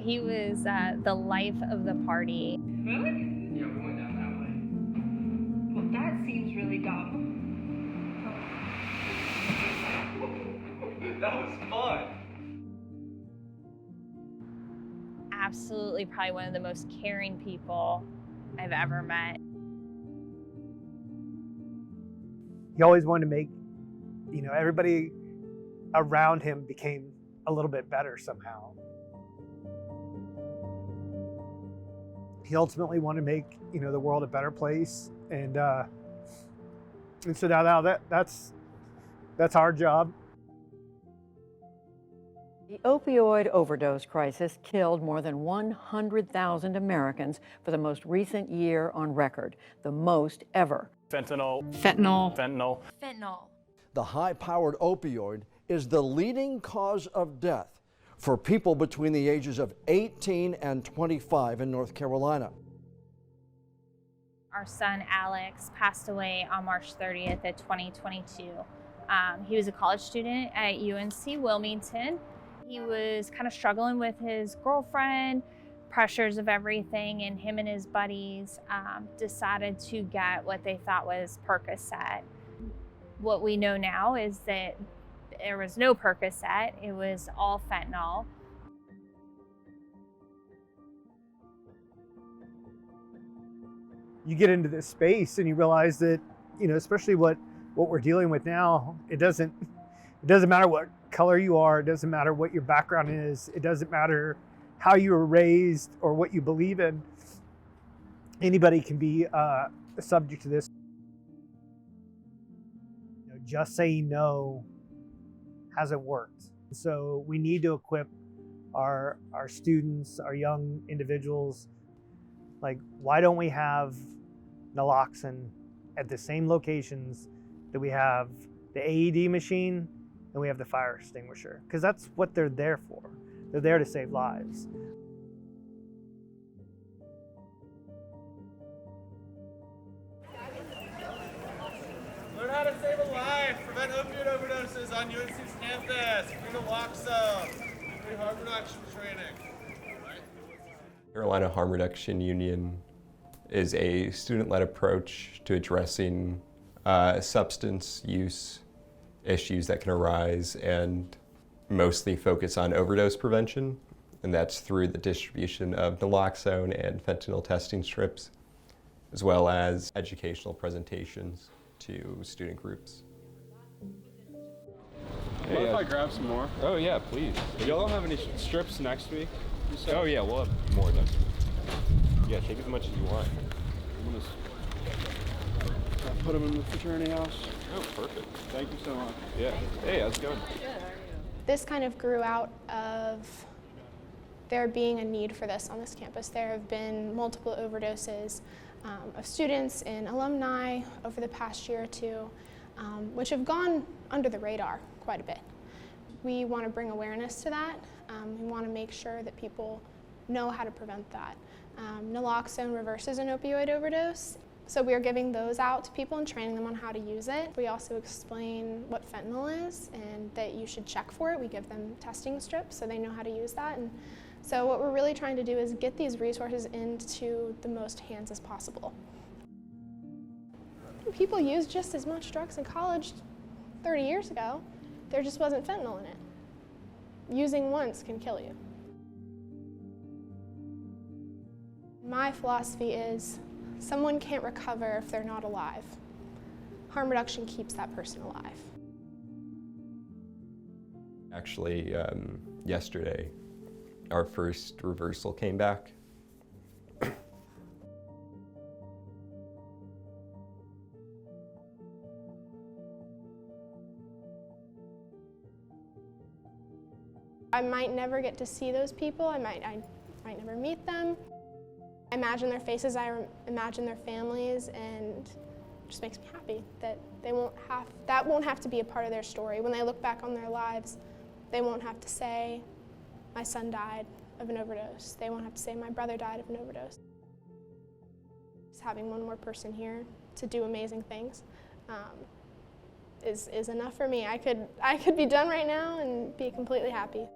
He was the life of the party. Really? Yeah, we went down that way. Well, that seems really dumb. That was fun. Absolutely probably one of the most caring people I've ever met. He always wanted to make, everybody around him became a little bit better somehow. He ultimately wanted to make, the world a better place, and so now that's our job. The opioid overdose crisis killed more than 100,000 Americans for the most recent year on record, the most ever. Fentanyl. Fentanyl. Fentanyl. Fentanyl. The high-powered opioid is the leading cause of death for people between the ages of 18 and 25 in North Carolina. Our son Alex passed away on March 30th of 2022. He was a college student at UNC Wilmington. He was kind of struggling with his girlfriend, pressures of everything, and him and his buddies decided to get what they thought was Percocet. What we know now is that there was no Percocet, it was all fentanyl. You get into this space and you realize that, especially what we're dealing with now, it doesn't matter what color you are, it doesn't matter what your background is, it doesn't matter how you were raised or what you believe in. Anybody can be subject to this. Just saying no hasn't worked. So we need to equip our students, our young individuals. Like, why don't we have naloxone at the same locations that we have the AED machine and we have the fire extinguisher? Because that's what they're there for. They're there to save lives. Learn how to save a life. Prevent opioid overdoses on UNC's campus. Free naloxone. Free harm reduction training. Carolina Harm Reduction Union is a student-led approach to addressing substance use issues that can arise and mostly focus on overdose prevention, and that's through the distribution of naloxone and fentanyl testing strips, as well as educational presentations to student groups. Hey, what if I grab some more? Oh yeah, please. Y'all don't have any strips next week? Oh yeah, we'll have more next week. Yeah, take as much as you want. I'm gonna put them in the fraternity house. Oh, perfect. Thank you so much. Yeah. Hey, how's it going? This kind of grew out of there being a need for this on this campus. There have been multiple overdoses of students and alumni over the past year or two, which have gone under the radar quite a bit. We want to bring awareness to that. We want to make sure that people know how to prevent that. Naloxone reverses an opioid overdose, so we are giving those out to people and training them on how to use it. We also explain what fentanyl is and that you should check for it. We give them testing strips so they know how to use that. And so what we're really trying to do is get these resources into the most hands as possible. People used just as much drugs in college 30 years ago. There just wasn't fentanyl in it. Using once can kill you. My philosophy is someone can't recover if they're not alive. Harm reduction keeps that person alive. Actually, yesterday, our first reversal came back. I might never get to see those people. I might never meet them. I imagine their faces, I imagine their families, and it just makes me happy that that won't have to be a part of their story. When they look back on their lives, they won't have to say, my son died of an overdose. They won't have to say, my brother died of an overdose. Just having one more person here to do amazing things is enough for me. I could be done right now and be completely happy.